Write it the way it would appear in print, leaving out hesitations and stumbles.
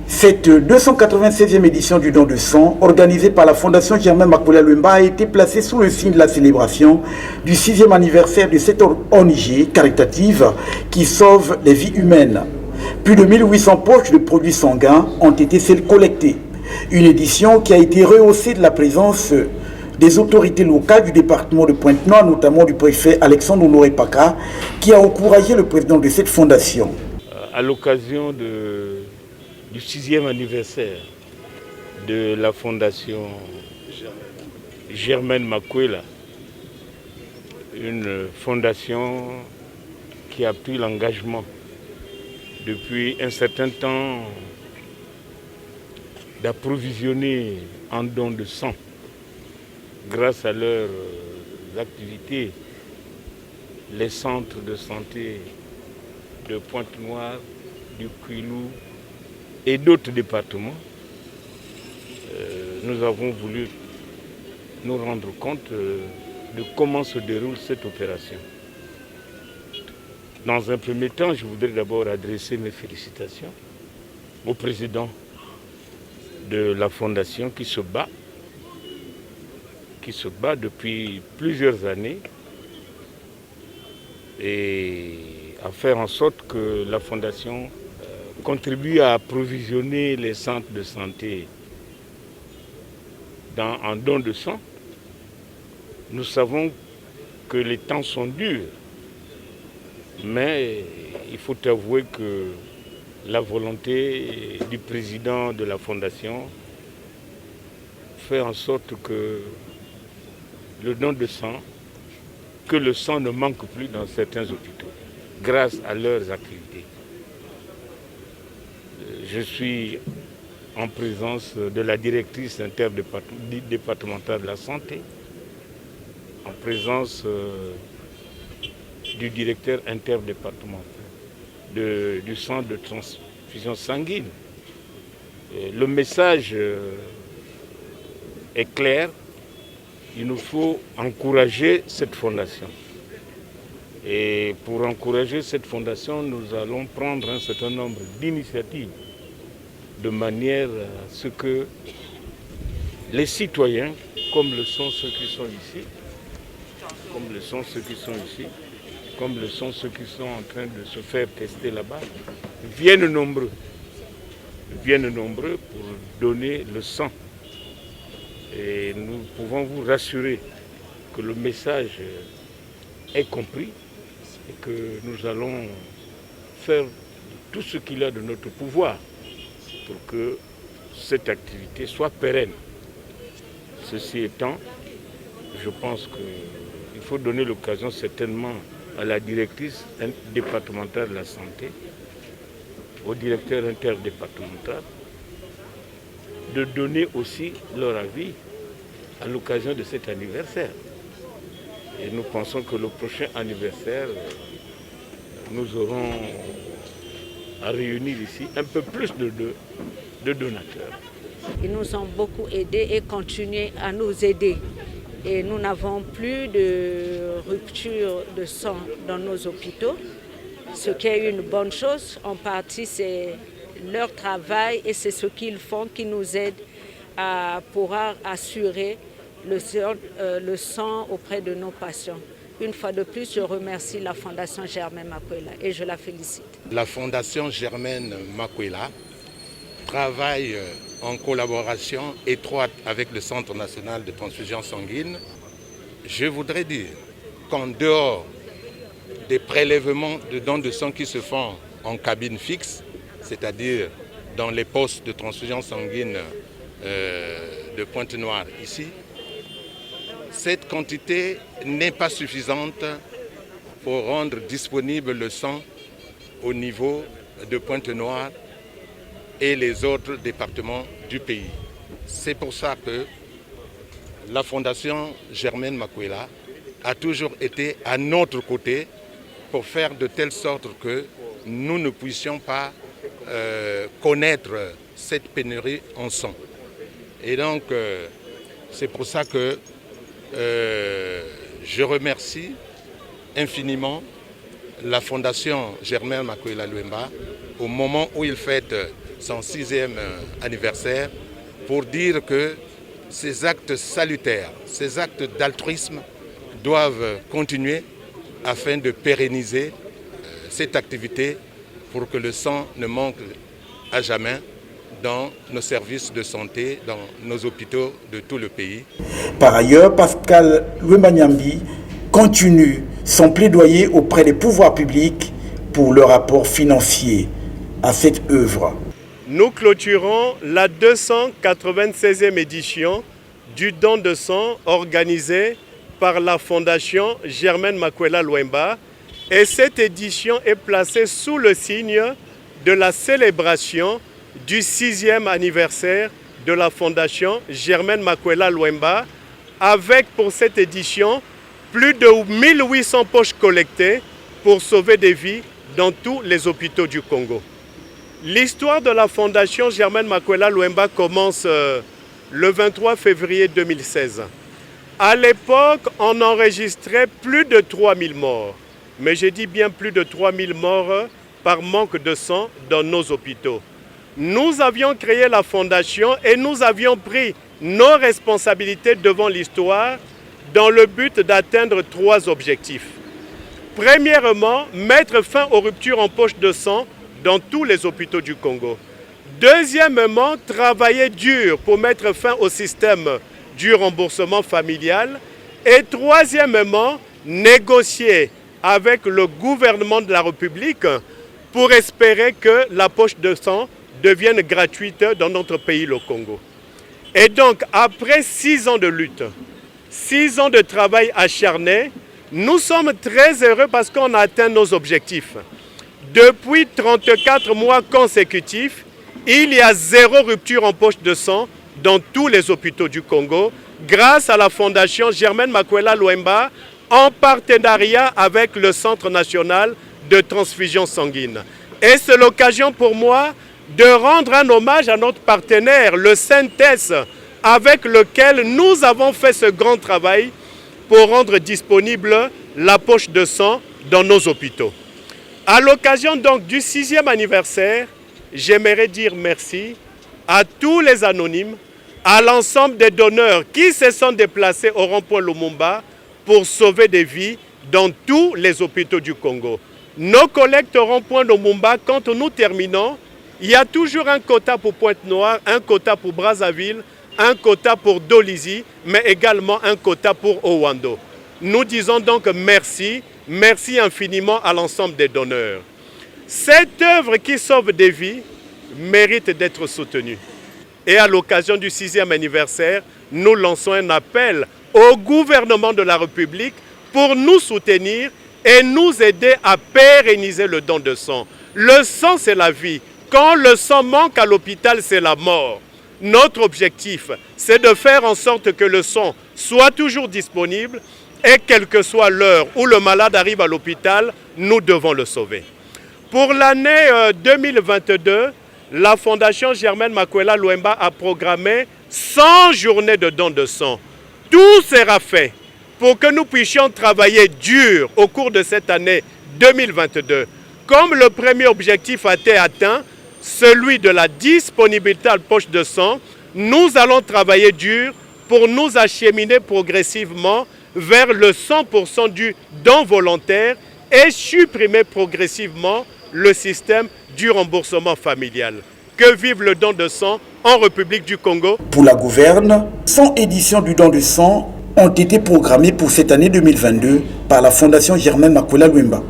Cette 296e édition du don de sang, organisée par la Fondation Germain Makoula Luemba, a été placée sous le signe de la célébration du 6e anniversaire de cette ONG caritative qui sauve les vies humaines. Plus de 1800 poches de produits sanguins ont été collectées. Une édition qui a été rehaussée de la présence des autorités locales du département de Pointe-Noire, notamment du préfet Alexandre Honoré Paka, qui a encouragé le président de cette fondation. À l'occasion du 6e anniversaire de la fondation Germain Makoula, une fondation qui a pris l'engagement depuis un certain temps d'approvisionner en dons de sang grâce à leurs activités les centres de santé de Pointe-Noire, du Kouilou et d'autres départements. Nous avons voulu nous rendre compte de comment se déroule cette opération. Dans un premier temps, je voudrais d'abord adresser mes félicitations au président de la fondation qui se bat depuis plusieurs années et à faire en sorte que la fondation contribue à approvisionner les centres de santé en dons de sang. Nous savons que les temps sont durs, mais il faut avouer que la volonté du président de la fondation fait en sorte que le don de sang, que le sang ne manque plus dans certains hôpitaux, grâce à leurs activités. Je suis en présence de la directrice interdépartementale de la santé, en présence du directeur interdépartemental du centre de transfusion sanguine. Le message est clair. Il nous faut encourager cette fondation. Et pour encourager cette fondation, nous allons prendre un certain nombre d'initiatives de manière à ce que les citoyens, comme le sont ceux qui sont ici, comme le sont ceux qui sont en train de se faire tester là-bas, viennent nombreux pour donner le sang. Et nous pouvons vous rassurer que le message est compris et que nous allons faire tout ce qu'il y a de notre pouvoir pour que cette activité soit pérenne. Ceci étant, je pense qu'il faut donner l'occasion certainement à la directrice départementale de la santé, au directeur interdépartemental, de donner aussi leur avis à l'occasion de cet anniversaire. Et nous pensons que le prochain anniversaire, nous aurons à réunir ici un peu plus de donateurs. Ils nous ont beaucoup aidés et continuent à nous aider. Et nous n'avons plus de rupture de sang dans nos hôpitaux, ce qui est une bonne chose. En partie, c'est leur travail et c'est ce qu'ils font qui nous aide à pouvoir assurer le sang auprès de nos patients. Une fois de plus, je remercie la Fondation Germain Makoula et je la félicite. La Fondation Germain Makoula travaille en collaboration étroite avec le Centre national de transfusion sanguine. Je voudrais dire qu'en dehors des prélèvements de dons de sang qui se font en cabine fixe, c'est-à-dire dans les postes de transfusion sanguine de Pointe-Noire ici, cette quantité n'est pas suffisante pour rendre disponible le sang au niveau de Pointe-Noire et les autres départements du pays. C'est pour ça que la Fondation Germain Makoula a toujours été à notre côté pour faire de telle sorte que nous ne puissions pas connaître cette pénurie en sang. Et donc, c'est pour ça que je remercie infiniment la Fondation Germain Makoula Luemba au moment où il fête son 6e anniversaire pour dire que ces actes salutaires, ces actes d'altruisme doivent continuer afin de pérenniser cette activité pour que le sang ne manque à jamais dans nos services de santé, dans nos hôpitaux de tout le pays. Par ailleurs, Pascal Luemba Nyambi continue son plaidoyer auprès des pouvoirs publics pour le rapport financier à cette œuvre. Nous clôturons la 296e édition du don de sang organisé par la Fondation Germaine Makwela Luemba, et cette édition est placée sous le signe de la célébration du 6e anniversaire de la Fondation Germaine Makwela Luemba, avec pour cette édition plus de 1800 poches collectées pour sauver des vies dans tous les hôpitaux du Congo. L'histoire de la Fondation Germaine Makwela Luemba commence le 23 février 2016. À l'époque, on enregistrait plus de 3000 morts. Mais je dis bien plus de 3000 morts par manque de sang dans nos hôpitaux. Nous avions créé la Fondation et nous avions pris nos responsabilités devant l'histoire dans le but d'atteindre 3 objectifs. Premièrement, mettre fin aux ruptures en poche de sang dans tous les hôpitaux du Congo. Deuxièmement, travailler dur pour mettre fin au système du remboursement familial. Et troisièmement, négocier avec le gouvernement de la République pour espérer que la poche de sang devienne gratuite dans notre pays, le Congo. Et donc, après 6 ans de lutte, 6 ans de travail acharné, nous sommes très heureux parce qu'on a atteint nos objectifs. Depuis 34 mois consécutifs, il y a 0 rupture en poche de sang dans tous les hôpitaux du Congo, grâce à la Fondation Germaine Makwela Luemba, en partenariat avec le Centre national de transfusion sanguine. Et c'est l'occasion pour moi de rendre un hommage à notre partenaire, le CNTS, avec lequel nous avons fait ce grand travail pour rendre disponible la poche de sang dans nos hôpitaux. À l'occasion donc du 6e anniversaire, j'aimerais dire merci à tous les anonymes, à l'ensemble des donneurs qui se sont déplacés au rond-point Lumumba pour sauver des vies dans tous les hôpitaux du Congo. Nos collectes au rond-point Lumumba, quand nous terminons, il y a toujours un quota pour Pointe-Noire, un quota pour Brazzaville, un quota pour Dolisie, mais également un quota pour Owando. Nous disons donc merci, merci infiniment à l'ensemble des donneurs. Cette œuvre qui sauve des vies mérite d'être soutenue. Et à l'occasion du 6e anniversaire, nous lançons un appel au gouvernement de la République pour nous soutenir et nous aider à pérenniser le don de sang. Le sang, c'est la vie. Quand le sang manque à l'hôpital, c'est la mort. Notre objectif, c'est de faire en sorte que le sang soit toujours disponible et quelle que soit l'heure où le malade arrive à l'hôpital, nous devons le sauver. Pour l'année 2022, la Fondation Germaine Makwela Luemba a programmé 100 journées de don de sang. Tout sera fait pour que nous puissions travailler dur au cours de cette année 2022. Comme le premier objectif a été atteint, celui de la disponibilité à poche de sang, nous allons travailler dur pour nous acheminer progressivement vers le 100% du don volontaire et supprimer progressivement le système du remboursement familial. Que vive le don de sang en République du Congo. Pour la gouverne, 100 éditions du don de sang ont été programmées pour cette année 2022 par la Fondation Germaine Makwela Luemba.